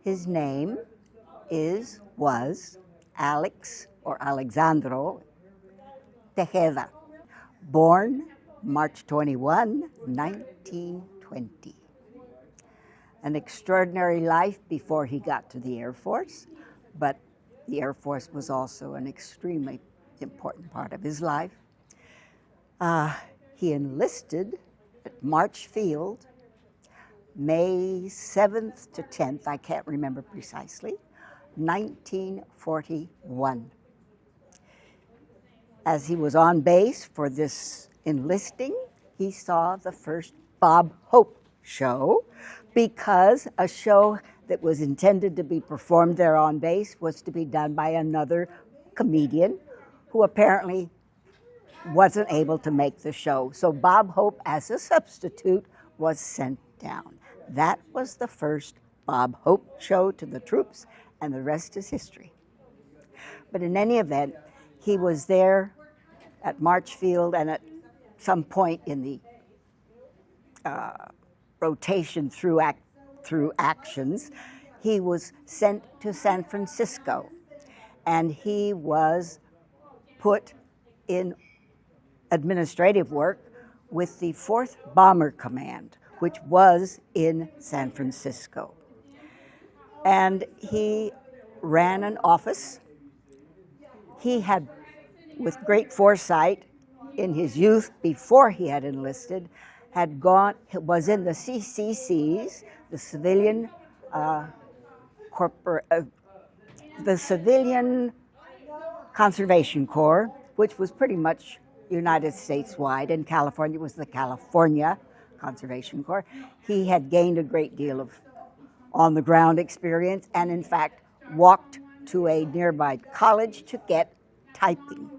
His name was Alex or Alexandro Tejeda, born March 21, 1920. An extraordinary life before he got to the Air Force, but the Air Force was also an extremely important part of his life. He enlisted at March Field, May 7th to 10th, I can't remember precisely, 1941. As he was on base for this enlisting, he saw the first Bob Hope show, because a show that was intended to be performed there on base was to be done by another comedian who apparently wasn't able to make the show. So Bob Hope, as a substitute, was sent down. That was the first Bob Hope show to the troops, and the rest is history. But in any event, he was there at March Field, and at some point in the rotation through actions, he was sent to San Francisco, and he was put in administrative work with the 4th Bomber Command, which was in San Francisco. And he ran an office. He had, with great foresight in his youth before he had enlisted, was in the CCCs, the Civilian the Civilian Conservation Corps, which was pretty much United States wide, and California was the California Conservation Corps. He had gained a great deal of on-the-ground experience, and in fact walked to a nearby college to get typing,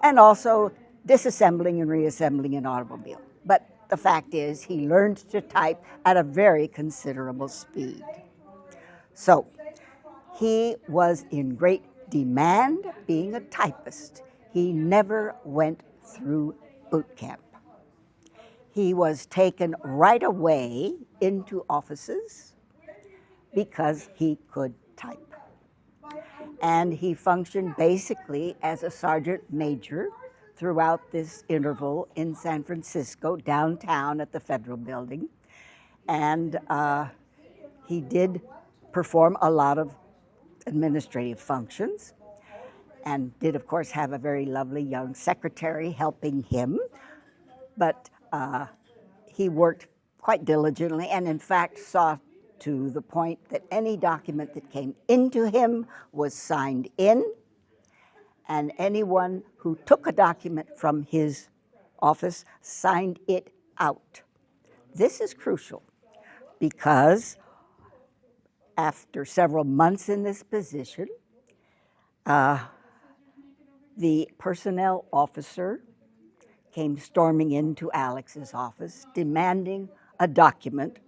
and also disassembling and reassembling an automobile. But the fact is, he learned to type at a very considerable speed. So he was in great demand being a typist. He never went through boot camp. He was taken right away into offices because he could type. And he functioned basically as a sergeant major throughout this interval in San Francisco, downtown at the Federal Building. And he did perform a lot of administrative functions, and did, of course, have a very lovely young secretary helping him. But he worked quite diligently, and in fact saw to the point that any document that came into him was signed in, and anyone who took a document from his office signed it out. This is crucial because after several months in this position, the personnel officer came storming into Alex's office demanding a document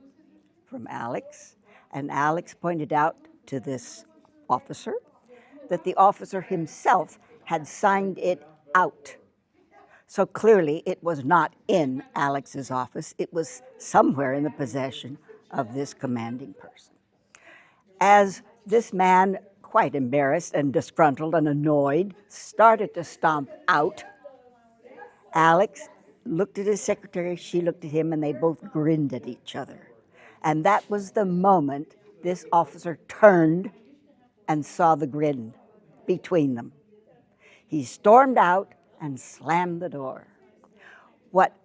from Alex, and Alex pointed out to this officer that the officer himself had signed it out. So clearly it was not in Alex's office. It was somewhere in the possession of this commanding person. As this man, quite embarrassed and disgruntled and annoyed, started to stomp out, Alex looked at his secretary, she looked at him, and they both grinned at each other. And that was the moment this officer turned and saw the grin between them. He stormed out and slammed the door. What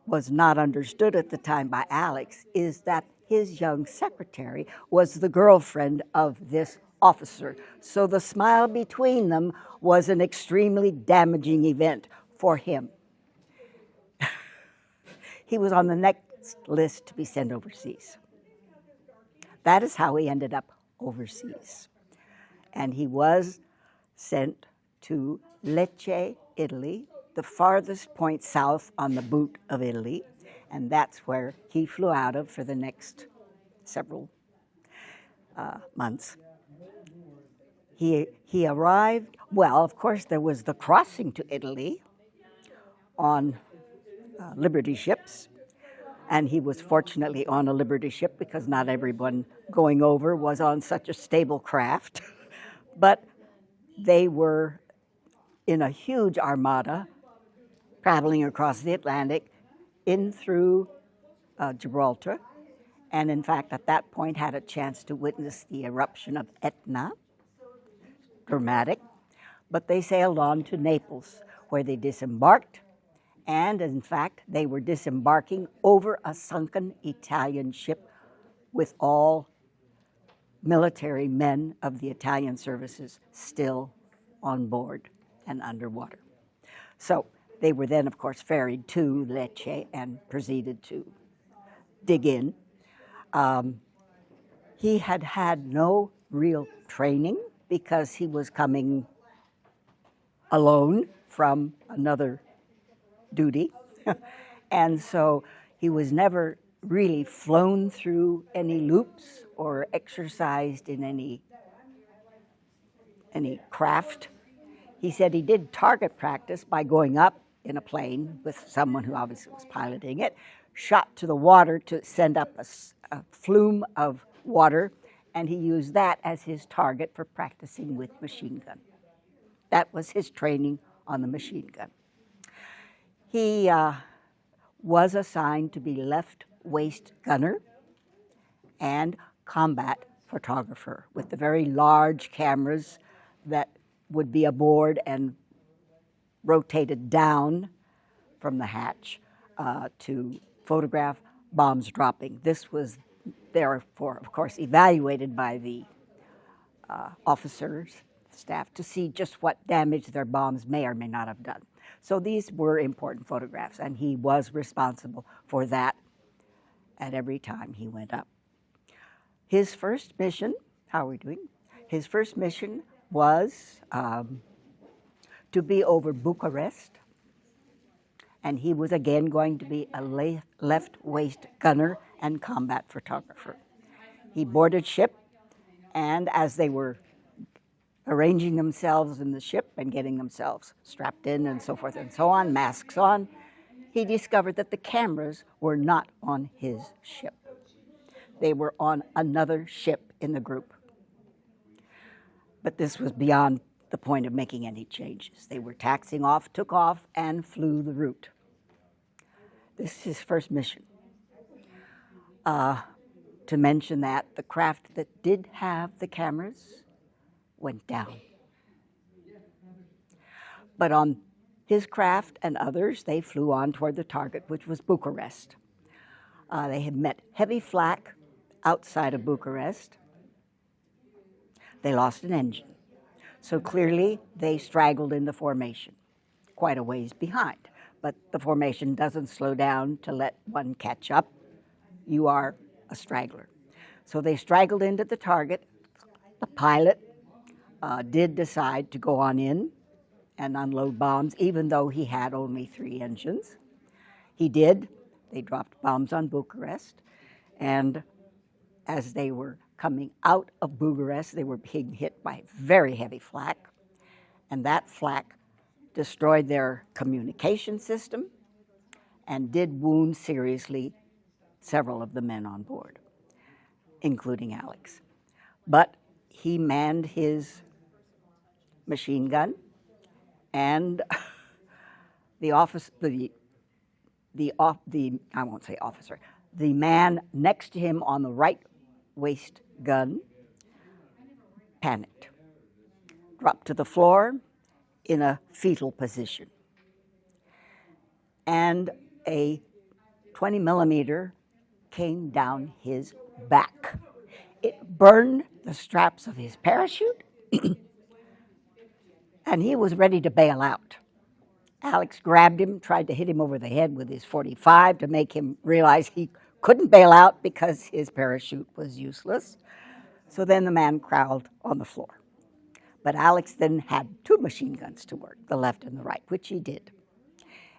was not understood at the time by Alex is that his young secretary was the girlfriend of this officer. So the smile between them was an extremely damaging event for him. He was on the next list to be sent overseas. That is how he ended up overseas. And he was sent to Lecce, Italy, the farthest point south on the boot of Italy, and that's where he flew out of for the next several months. He arrived, well, of course, there was the crossing to Italy on Liberty ships, And he was fortunately on a Liberty ship because not everyone going over was on such a stable craft. But they were in a huge armada traveling across the Atlantic in through Gibraltar. And in fact, at that point, had a chance to witness the eruption of Etna, dramatic. But they sailed on to Naples, where they disembarked. And in fact, they were disembarking over a sunken Italian ship with all military men of the Italian services still on board and underwater. So they were then, of course, ferried to Lecce and proceeded to dig in. He had had no real training because he was coming alone from another duty. And so he was never really flown through any loops or exercised in any craft. He said he did target practice by going up in a plane with someone who obviously was piloting it, shot to the water to send up a flume of water, and he used that as his target for practicing with machine gun. That was his training on the machine gun. He was assigned to be left waist gunner and combat photographer with the very large cameras that would be aboard and rotated down from the hatch to photograph bombs dropping. This was therefore, of course, evaluated by the officers, staff, to see just what damage their bombs may or may not have done. So these were important photographs, and he was responsible for that at every time he went up. His first mission, how are we doing? His first mission was to be over Bucharest, and he was again going to be a left waist gunner and combat photographer. He boarded ship, and as they were arranging themselves in the ship and getting themselves strapped in and so forth and so on, masks on, he discovered that the cameras were not on his ship. They were on another ship in the group. But this was beyond the point of making any changes. They were taxiing off, took off, and flew the route. This is his first mission. To mention that the craft that did have the cameras went down. But on his craft and others, they flew on toward the target, which was Bucharest. They had met heavy flak outside of Bucharest. They lost an engine. So clearly, they straggled in the formation, quite a ways behind. But the formation doesn't slow down to let one catch up. You are a straggler. So they straggled into the target. The pilot did decide to go on in and unload bombs, even though he had only 3 engines. He did. They dropped bombs on Bucharest. And as they were coming out of Bucharest, they were being hit by very heavy flak. And that flak destroyed their communication system and did wound seriously several of the men on board, including Alex. But he manned his machine gun, and the man next to him on the right waist gun panicked, dropped to the floor in a fetal position, and a 20 millimeter came down his back. It burned the straps of his parachute, and he was ready to bail out. Alex grabbed him, tried to hit him over the head with his .45 to make him realize he couldn't bail out because his parachute was useless. So then the man crawled on the floor. But Alex then had 2 machine guns to work, the left and the right, which he did.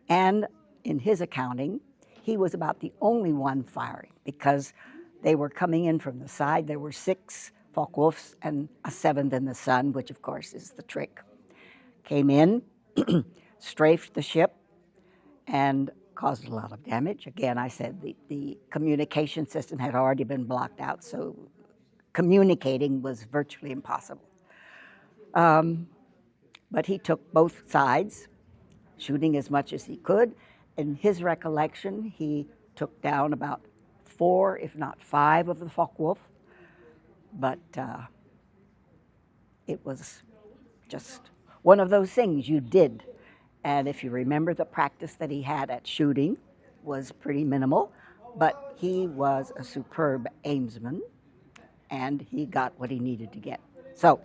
And in his accounting, he was about the only one firing because they were coming in from the side. There were 6 Focke-Wulfs and a 7th in the sun, which of course is the trick. Came in, strafed the ship, and caused a lot of damage. Again, I said the communication system had already been blocked out, so communicating was virtually impossible. But he took both sides, shooting as much as he could. In his recollection, he took down about 4, if not 5, of the Focke-Wulf. But it was just one of those things you did. And if you remember, the practice that he had at shooting was pretty minimal, but he was a superb aimsman, and he got what he needed to get. So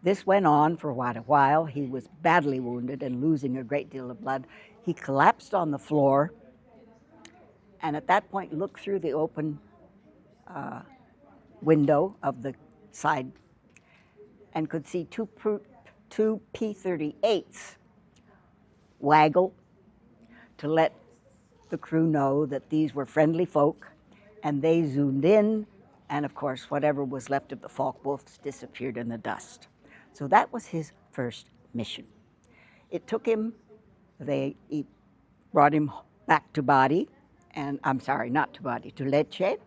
this went on for quite a while. He was badly wounded and losing a great deal of blood. He collapsed on the floor, and at that point looked through the open window of the side and could see two P-38s waggle to let the crew know that these were friendly folk, and they zoomed in, and of course whatever was left of the Focke-Wulfs disappeared in the dust. So that was his first mission. It took him, they brought him back to Bari, and I'm sorry, not to Bari, to Lecce.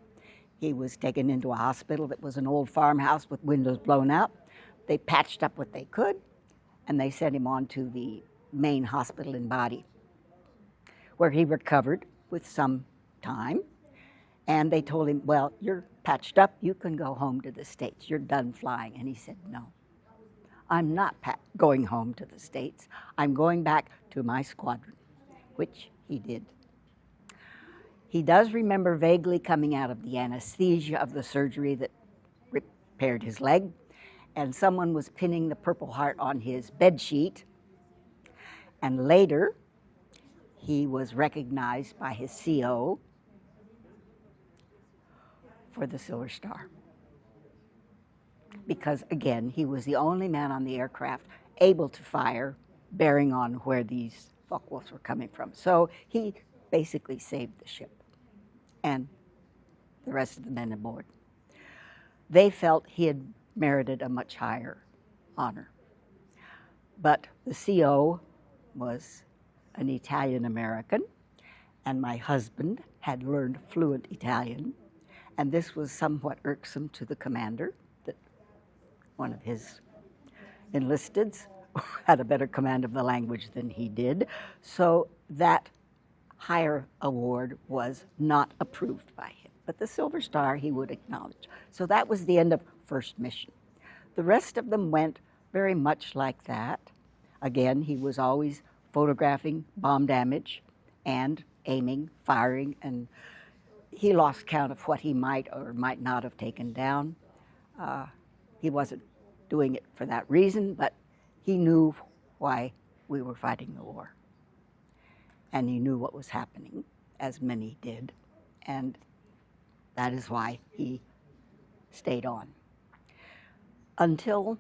He was taken into a hospital that was an old farmhouse with windows blown out. They patched up what they could, and they sent him on to the main hospital in Bari, where he recovered with some time. And they told him, well, you're patched up, you can go home to the States, you're done flying. And he said, no, I'm not going home to the States. I'm going back to my squadron, which he did. He does remember vaguely coming out of the anesthesia of the surgery that repaired his leg, and someone was pinning the Purple Heart on his bed sheet. And later, he was recognized by his CO for the Silver Star. Because, again, he was the only man on the aircraft able to fire, bearing on where these Focke-Wulfs were coming from. So he basically saved the ship and the rest of the men aboard. They felt he had merited a much higher honor. But the CO was an Italian-American, and my husband had learned fluent Italian, and this was somewhat irksome to the commander, that one of his enlisteds had a better command of the language than he did, so that higher award was not approved by him. But the Silver Star he would acknowledge. So that was the end of first mission. The rest of them went very much like that. Again, he was always photographing bomb damage and aiming, firing, and he lost count of what he might or might not have taken down. He wasn't doing it for that reason, but he knew why we were fighting the war. And he knew what was happening, as many did, and that is why he stayed on until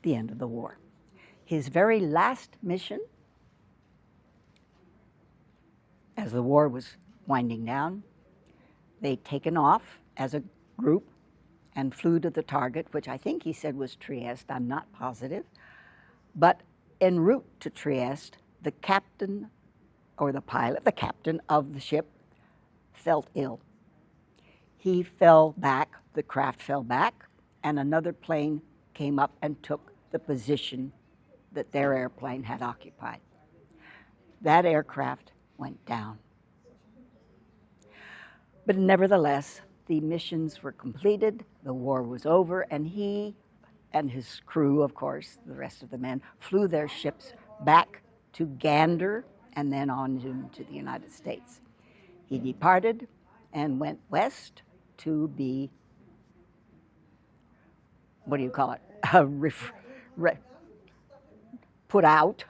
the end of the war. His very last mission, as the war was winding down, they'd taken off as a group and flew to the target, which I think he said was Trieste, I'm not positive. But en route to Trieste, the captain, or the pilot, the captain of the ship, felt ill. He fell back, the craft fell back, and another plane came up and took the position that their airplane had occupied. That aircraft went down. But nevertheless, the missions were completed, the war was over, and he and his crew, of course, the rest of the men, flew their ships back to Gander and then on to the United States. He departed and went west to be, what do you call it, put out,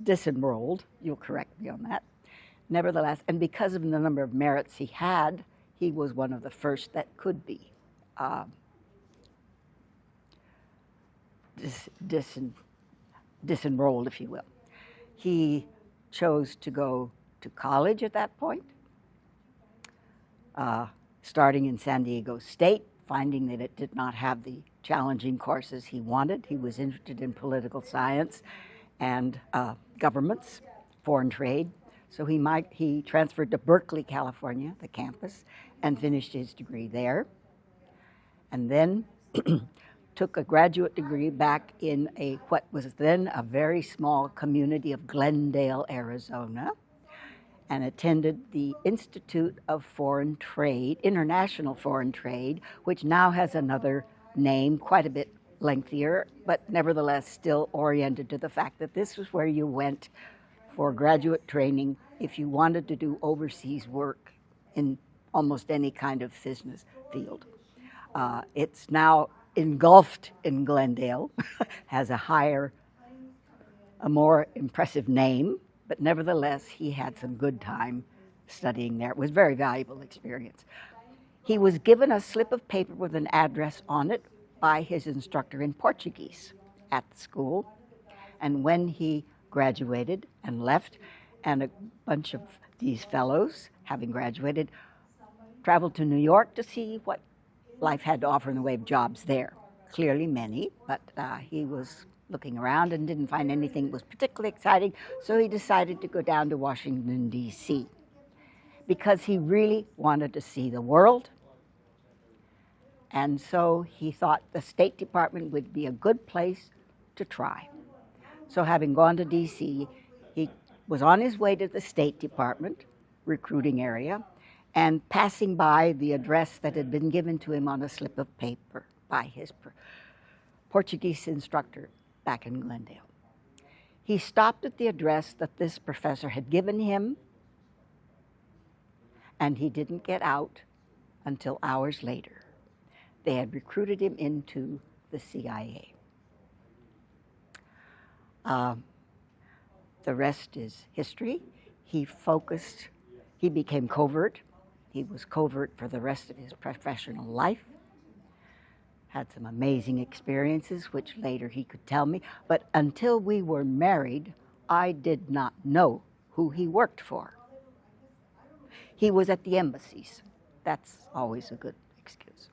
disenrolled, you'll correct me on that. Nevertheless, and because of the number of merits he had, he was one of the first that could be disenrolled, if you will. He chose to go to college at that point, starting in San Diego State, finding that it did not have the challenging courses he wanted. He was interested in political science and governments, foreign trade. So he transferred to Berkeley, California, the campus, and finished his degree there. And then took a graduate degree back in what was then a very small community of Glendale, Arizona, and attended the Institute of Foreign Trade, International Foreign Trade, which now has another name, quite a bit lengthier, but nevertheless still oriented to the fact that this was where you went for graduate training if you wanted to do overseas work in almost any kind of business field. It's now engulfed in Glendale, has a more impressive name, but nevertheless, he had some good time studying there. It was a very valuable experience. He was given a slip of paper with an address on it by his instructor in Portuguese at the school. And when he graduated and left, and a bunch of these fellows, having graduated, traveled to New York to see what life had to offer in the way of jobs there. Clearly many, but he was looking around and didn't find anything that was particularly exciting, so he decided to go down to Washington, D.C., because he really wanted to see the world. And so he thought the State Department would be a good place to try. So having gone to D.C., he was on his way to the State Department recruiting area and passing by the address that had been given to him on a slip of paper by his Portuguese instructor back in Glendale. He stopped at the address that this professor had given him, and he didn't get out until hours later. They had recruited him into the CIA. The rest is history. He became covert. He was covert for the rest of his professional life. Had some amazing experiences, which later he could tell me. But until we were married, I did not know who he worked for. He was at the embassies. That's always a good excuse.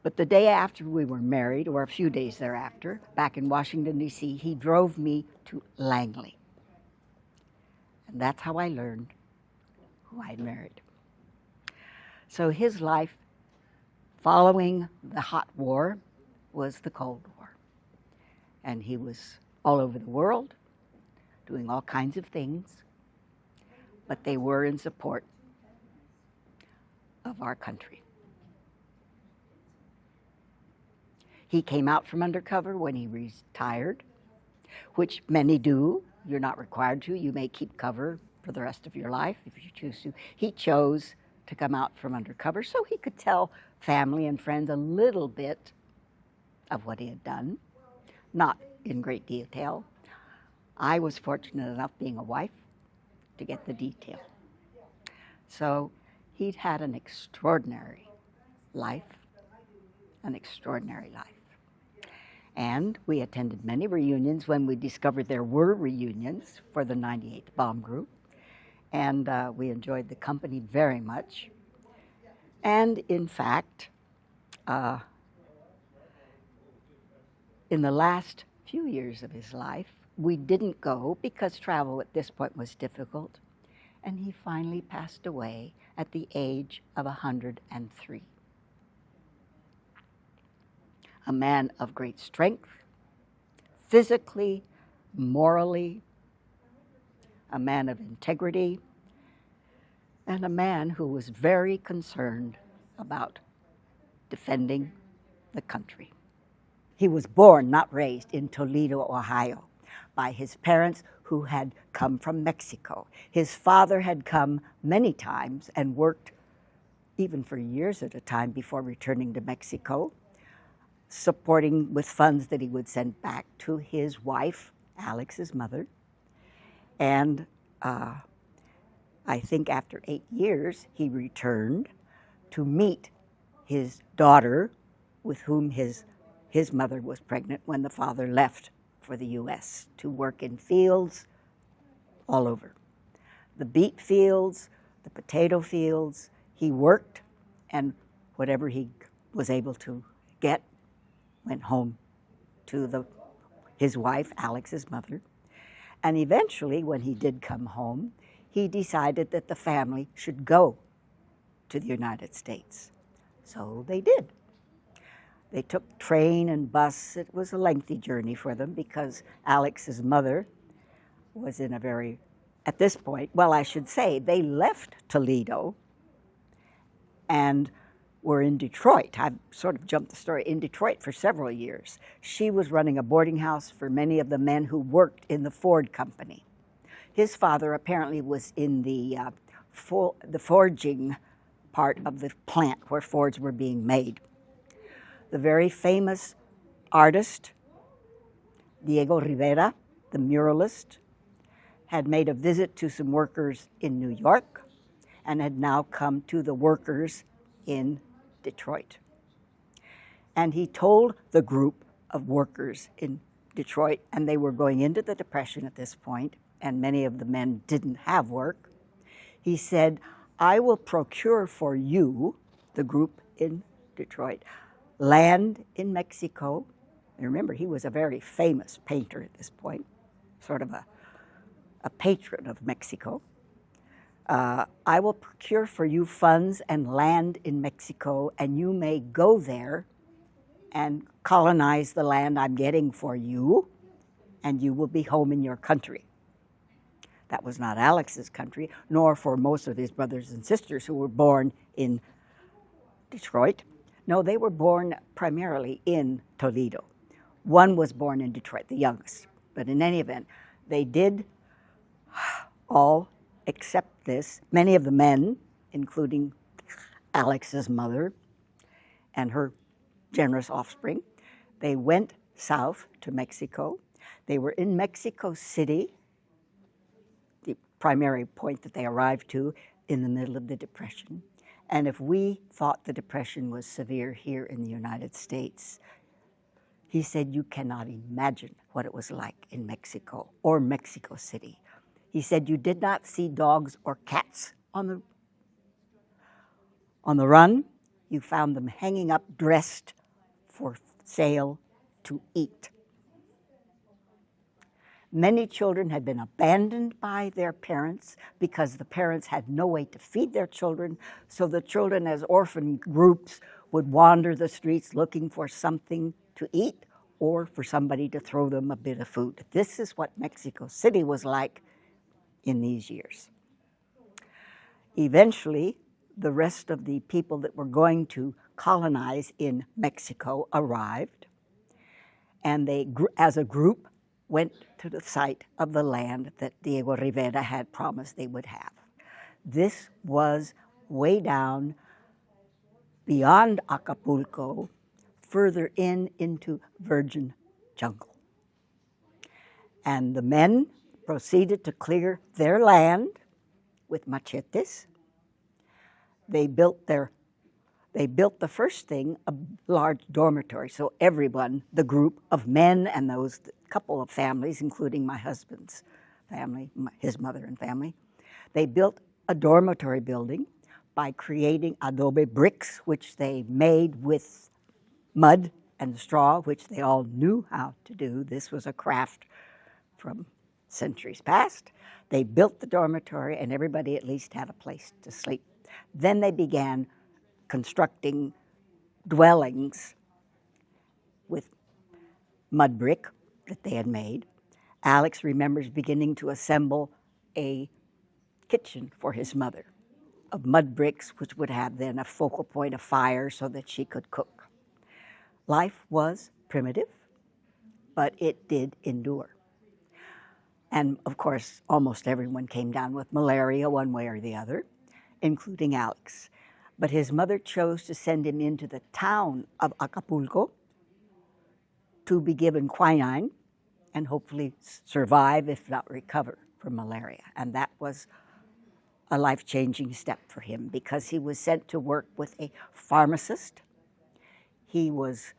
But the day after we were married, or a few days thereafter, back in Washington, D.C., he drove me to Langley. And that's how I learned who I had married. So his life following the hot war was the Cold War. And he was all over the world, doing all kinds of things, but they were in support of our country. He came out from undercover when he retired, which many do. You're not required to. You may keep cover for the rest of your life if you choose to. He chose to come out from undercover so he could tell family and friends a little bit of what he had done, not in great detail. I was fortunate enough, being a wife, to get the detail. So he'd had an extraordinary life. And we attended many reunions when we discovered there were reunions for the 98th Bomb Group. And we enjoyed the company very much. And in fact, in the last few years of his life, we didn't go because travel at this point was difficult. And he finally passed away at the age of 103. A man of great strength, physically, morally, a man of integrity, and a man who was very concerned about defending the country. He was born, not raised, in Toledo, Ohio, by his parents who had come from Mexico. His father had come many times and worked even for years at a time before returning to Mexico, supporting with funds that he would send back to his wife, Alex's mother. And I think after 8 years, he returned to meet his daughter, with whom his mother was pregnant when the father left for the U.S. to work in fields all over. The beet fields, the potato fields, he worked, and whatever he was able to get went home to his wife, Alex's mother. And eventually, when he did come home, he decided that the family should go to the United States. So they did. They took train and bus. It was a lengthy journey for them because Alex's mother was in a very, at this point, well, I should say, they left Toledo and were in Detroit. I've sort of jumped the story, in Detroit for several years. She was running a boarding house for many of the men who worked in the Ford company. His father apparently was in the forging part of the plant where Fords were being made. The very famous artist, Diego Rivera, the muralist, had made a visit to some workers in New York and had now come to the workers in Detroit. And he told the group of workers in Detroit, and they were going into the Depression at this point, and many of the men didn't have work. He said, I will procure for you, the group in Detroit, land in Mexico. And remember, he was a very famous painter at this point, sort of a patron of Mexico. I will procure for you funds and land in Mexico, and you may go there and colonize the land I'm getting for you, and you will be home in your country. That was not Alex's country, nor for most of his brothers and sisters who were born in Detroit. No, they were born primarily in Toledo. One was born in Detroit, the youngest. But in any event, they did all accept this. Many of the men, including Alex's mother and her generous offspring, they went south to Mexico. They were in Mexico City, the primary point that they arrived to in the middle of the Depression. And if we thought the Depression was severe here in the United States, he said you cannot imagine what it was like in Mexico or Mexico City. He said you did not see dogs or cats on the run. You found them hanging up dressed for sale to eat. Many children had been abandoned by their parents because the parents had no way to feed their children, so the children as orphan groups would wander the streets looking for something to eat or for somebody to throw them a bit of food. This is what Mexico City was like in these years. Eventually, the rest of the people that were going to colonize in Mexico arrived, and they, as a group, went to the site of the land that Diego Rivera had promised they would have. This was way down beyond Acapulco, further into virgin jungle. And the men proceeded to clear their land with machetes. They built the first thing, a large dormitory, so everyone, the group of men and those couple of families, including my husband's family, his mother and family, they built a dormitory building by creating adobe bricks, which they made with mud and straw, which they all knew how to do. This was a craft from centuries past. They built the dormitory, and everybody at least had a place to sleep. Then they began constructing dwellings with mud brick that they had made. Alex remembers beginning to assemble a kitchen for his mother of mud bricks, which would have then a focal point of fire so that she could cook. Life was primitive, but it did endure. And of course, almost everyone came down with malaria one way or the other, including Alex. But his mother chose to send him into the town of Acapulco to be given quinine and hopefully survive, if not recover, from malaria. And that was a life-changing step for him because he was sent to work with a pharmacist. He was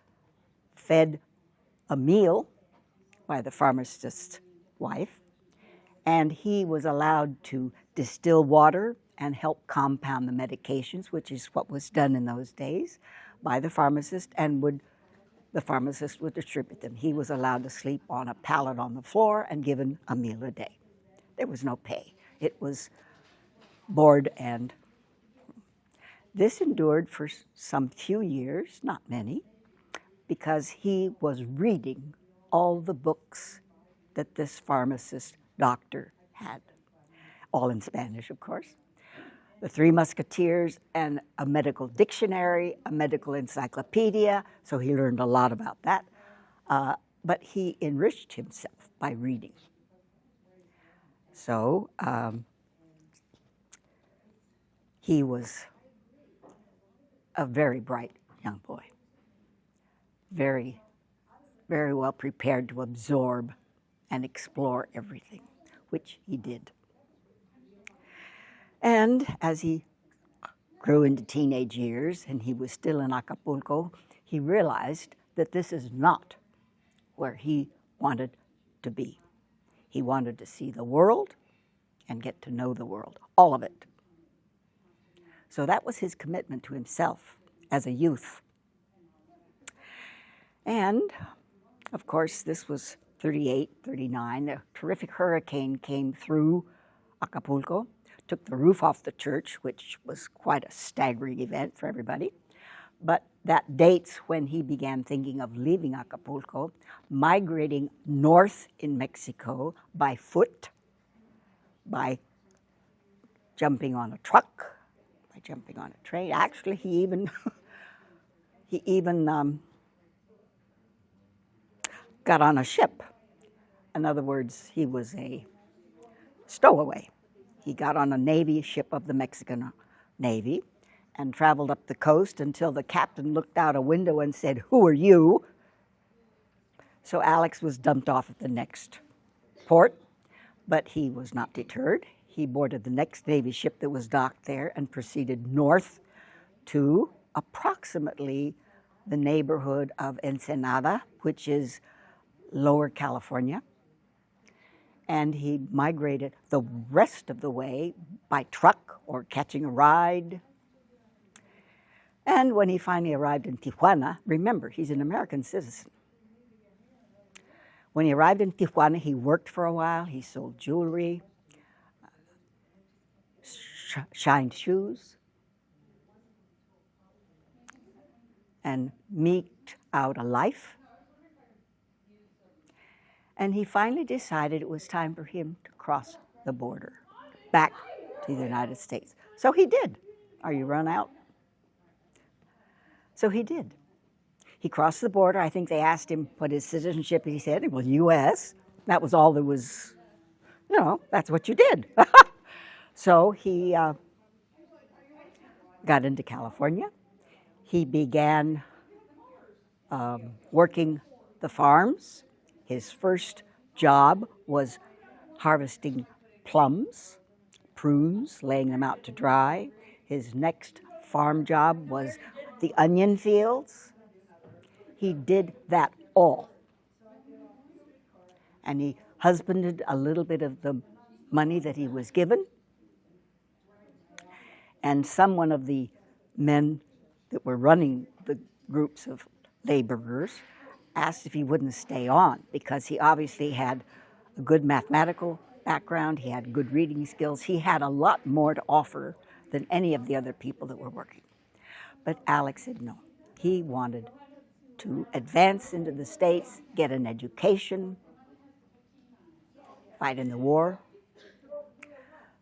fed a meal by the pharmacist's wife, and he was allowed to distill water and help compound the medications, which is what was done in those days by the pharmacist, and would the pharmacist would distribute them. He was allowed to sleep on a pallet on the floor and given a meal a day. There was no pay. It was board, and this endured for some few years, not many, because he was reading all the books that this pharmacist doctor had, all in Spanish, of course. The Three Musketeers and a medical dictionary, a medical encyclopedia, so he learned a lot about that. But he enriched himself by reading. So he was a very bright young boy, very, very well prepared to absorb and explore everything, which he did. And as he grew into teenage years and he was still in Acapulco, he realized that this is not where he wanted to be. He wanted to see the world and get to know the world, all of it. So that was his commitment to himself as a youth. And, of course, this was 38, 39. A terrific hurricane came through Acapulco, took the roof off the church, which was quite a staggering event for everybody. But that dates when he began thinking of leaving Acapulco, migrating north in Mexico by foot, by jumping on a truck, by jumping on a train. Actually, he even got on a ship. In other words, he was a stowaway. He got on a Navy ship of the Mexican Navy and traveled up the coast until the captain looked out a window and said, "Who are you?" So Alex was dumped off at the next port, but he was not deterred. He boarded the next Navy ship that was docked there and proceeded north to approximately the neighborhood of Ensenada, which is Lower California. And he migrated the rest of the way by truck or catching a ride. And when he finally arrived in Tijuana, remember, he's an American citizen. When he arrived in Tijuana, he worked for a while. He sold jewelry, shined shoes, and meeked out a life. And he finally decided it was time for him to cross the border back to the United States. So he did. Are you run out? So he did. He crossed the border. I think they asked him what his citizenship, he said it was U.S. That was all there was, that's what you did. So he got into California. He began working the farms. His first job was harvesting plums, prunes, laying them out to dry. His next farm job was the onion fields. He did that all. And he husbanded a little bit of the money that he was given. And someone of the men that were running the groups of laborers asked if he wouldn't stay on, because he obviously had a good mathematical background, he had good reading skills, he had a lot more to offer than any of the other people that were working. But Alex said no. He wanted to advance into the States, get an education, fight in the war.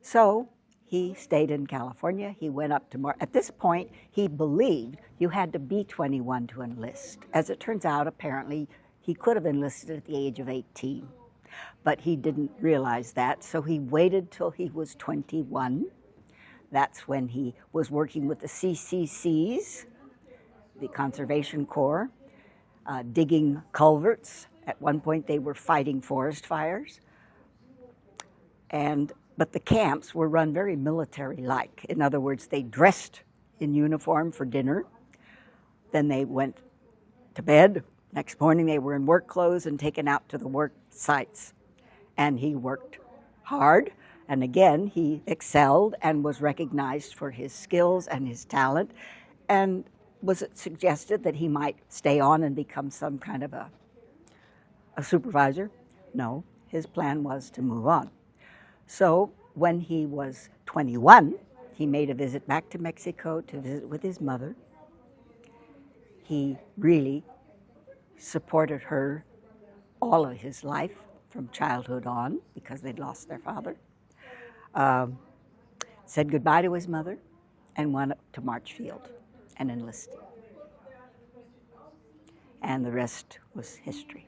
So he stayed in California. He went up to at this point, he believed you had to be 21 to enlist. As it turns out, apparently, he could have enlisted at the age of 18. But he didn't realize that, so he waited till he was 21. That's when he was working with the CCCs, the Conservation Corps, digging culverts. At one point, they were fighting forest fires. But the camps were run very military-like. In other words, they dressed in uniform for dinner. Then they went to bed. Next morning, they were in work clothes and taken out to the work sites. And he worked hard. And again, he excelled and was recognized for his skills and his talent. And was it suggested that he might stay on and become some kind of a supervisor? No, his plan was to move on. So when he was 21, he made a visit back to Mexico to visit with his mother. He really supported her all of his life from childhood on because they'd lost their father. Said goodbye to his mother and went up to Marchfield and enlisted. And the rest was history.